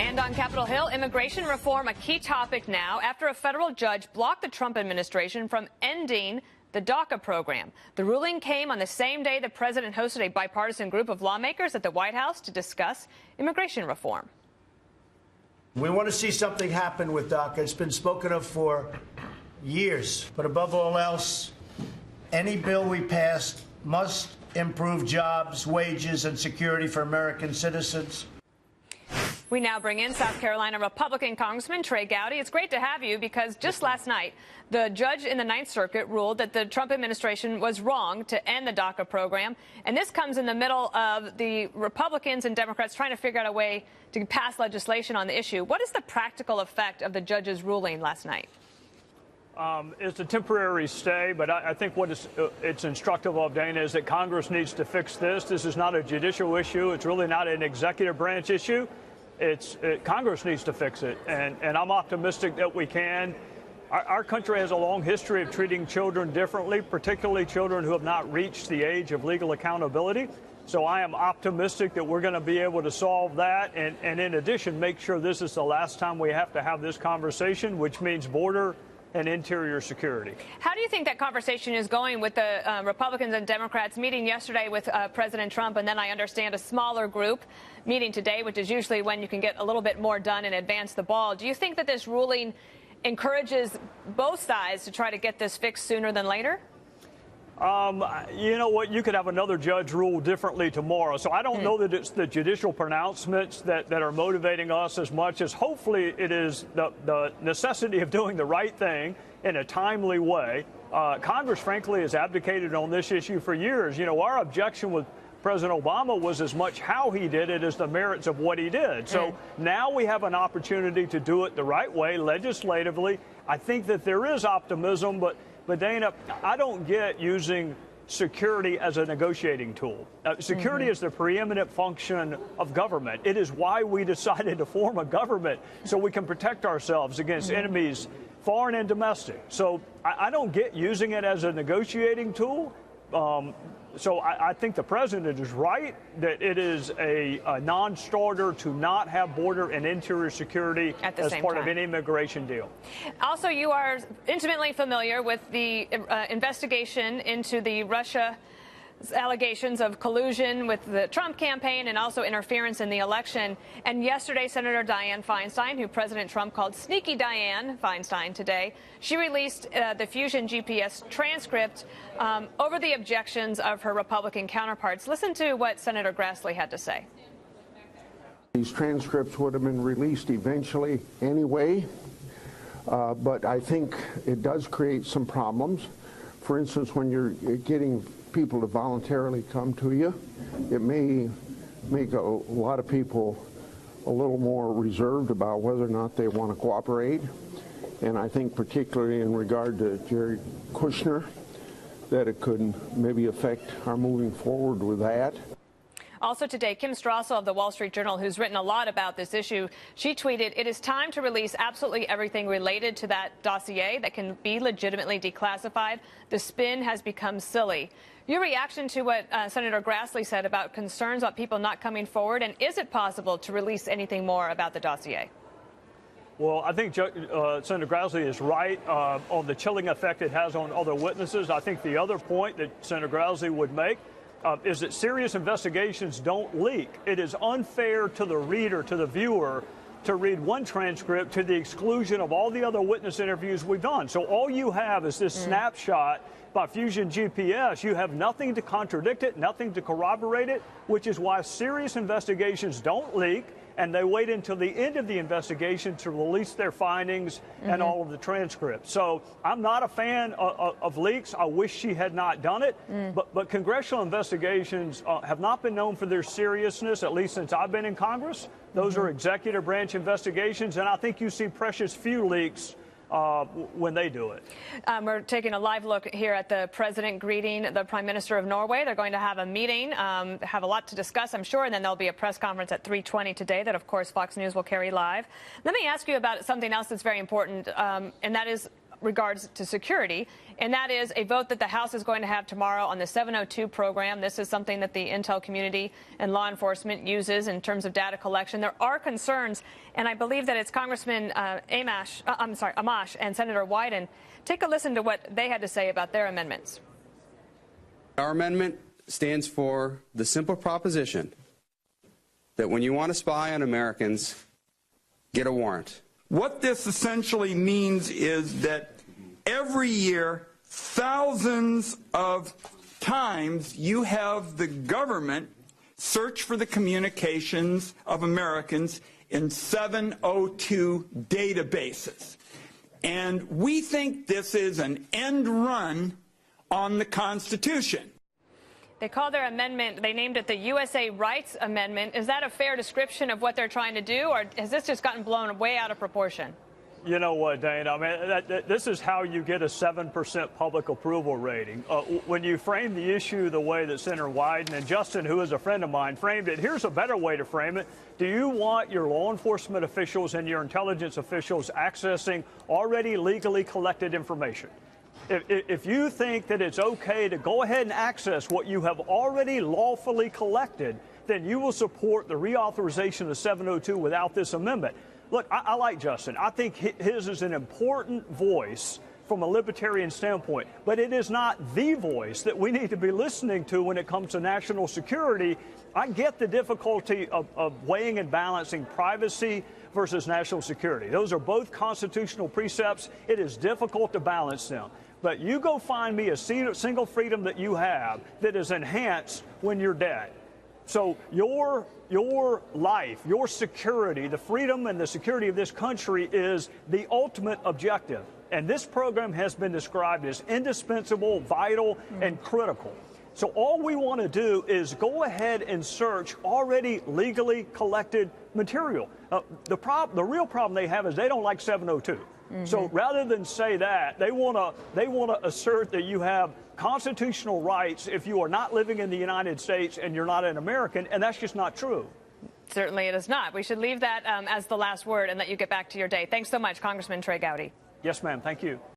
And on Capitol Hill, immigration reform, a key topic now after a federal judge blocked the Trump administration from ending the DACA program. The ruling came on the same day the president hosted a bipartisan group of lawmakers at the White House to discuss immigration reform. We want to see something happen with DACA. It's been spoken of for years. But above all else, any bill we pass must improve jobs, wages, and security for American citizens. We now bring in South Carolina Republican Congressman Trey Gowdy. It's great to have you because just last night, the judge in the Ninth Circuit ruled that the Trump administration was wrong to end the DACA program. And this comes in the middle of the Republicans and Democrats trying to figure out a way to pass legislation on the issue. What is the practical effect of the judge's ruling last night? It's a temporary stay, but I think what it's instructive of, Dana, is that Congress needs to fix this. This is not a judicial issue. It's really not an executive branch issue. Congress needs to fix it, and I'm optimistic that we can. Our country has a long history of treating children differently, particularly children who have not reached the age of legal accountability. So I am optimistic that we're going to be able to solve that, and in addition, make sure this is the last time we have to have this conversation, which means border and interior security. How do you think that conversation is going with the Republicans and Democrats meeting yesterday with President Trump, and then I understand a smaller group meeting today, which is usually when you can get a little bit more done and advance the ball? Do you think that this ruling encourages both sides to try to get this fixed sooner than later? You know what? You could have another judge rule differently tomorrow. So I don't know that it's the judicial pronouncements that are motivating us as much as hopefully it is the necessity of doing the right thing in a timely way. Congress, frankly, has abdicated on this issue for years. You know, our objection with President Obama was as much how he did it as the merits of what he did. So now we have an opportunity to do it the right way, legislatively. I think that there is optimism, but Dana, I don't get using security as a negotiating tool. Security is the preeminent function of government. It is why we decided to form a government, so we can protect ourselves against enemies, foreign and domestic. So I don't get using it as a negotiating tool. So I think the president is right that it is a non-starter to not have border and interior security as part of any immigration deal. Also, you are intimately familiar with the investigation into the Russia allegations of collusion with the Trump campaign and also interference in the election. And yesterday, Senator Dianne Feinstein, who President Trump called Sneaky Dianne Feinstein today, she released the Fusion GPS transcript over the objections of her Republican counterparts. Listen to what Senator Grassley had to say. These transcripts would have been released eventually anyway, but I think it does create some problems. For instance, when you're getting people to voluntarily come to you, it may make a lot of people a little more reserved about whether or not they want to cooperate. And I think particularly in regard to Jared Kushner, that it could maybe affect our moving forward with that. Also today, Kim Strassel of the Wall Street Journal, who's written a lot about this issue, she tweeted, "It is time to release absolutely everything related to that dossier that can be legitimately declassified. The spin has become silly." Your reaction to what Senator Grassley said about concerns about people not coming forward, and is it possible to release anything more about the dossier? Well, I think Senator Grassley is right on the chilling effect it has on other witnesses. I think the other point that Senator Grassley would make is that serious investigations don't leak. It is unfair to the reader, to the viewer, to read one transcript to the exclusion of all the other witness interviews we've done. So all you have is this snapshot by Fusion GPS. You have nothing to contradict it, nothing to corroborate it, which is why serious investigations don't leak, and they wait until the end of the investigation to release their findings and all of the transcripts. So I'm not a fan of leaks. I wish she had not done it. But congressional investigations have not been known for their seriousness, at least since I've been in Congress. Those are executive branch investigations, and I think you see precious few leaks when they do it. We're taking a live look here at the president greeting the Prime Minister of Norway. They're going to have a meeting, have a lot to discuss, I'm sure, and then there'll be a press conference at 3:20 today that, of course, Fox News will carry live. Let me ask you about something else that's very important, and that is regards to security, and that is a vote that the House is going to have tomorrow on the 702 program. This is something that the intel community and law enforcement uses in terms of data collection. There are concerns, and I believe that it's Congressman Amash and Senator Wyden. Take a listen to what they had to say about their amendments. Our amendment stands for the simple proposition that when you want to spy on Americans, get a warrant. What this essentially means is that every year, thousands of times, you have the government search for the communications of Americans in 702 databases. And we think this is an end run on the Constitution. They call their amendment, they named it the USA Rights Amendment. Is that a fair description of what they're trying to do, or has this just gotten blown way out of proportion? You know what, Dana? I mean, this is how you get a 7% public approval rating. When you frame the issue the way that Senator Wyden and Justin, who is a friend of mine, framed it, here's a better way to frame it. Do you want your law enforcement officials and your intelligence officials accessing already legally collected information? If you think that it's okay to go ahead and access what you have already lawfully collected, then you will support the reauthorization of 702 without this amendment. Look, I like Justin. I think his is an important voice from a libertarian standpoint, but it is not the voice that we need to be listening to when it comes to national security. I get the difficulty of weighing and balancing privacy versus national security. Those are both constitutional precepts. It is difficult to balance them. But you go find me a single freedom that you have that is enhanced when you're dead. So your life, your security, the freedom and the security of this country is the ultimate objective. And this program has been described as indispensable, vital, and critical. So all we want to do is go ahead and search already legally collected material. The real problem they have is they don't like 702. So rather than say that, they want to assert that you have constitutional rights if you are not living in the United States and you're not an American, and that's just not true. Certainly it is not. We should leave that as the last word and let you get back to your day. Thanks so much, Congressman Trey Gowdy. Yes, ma'am. Thank you.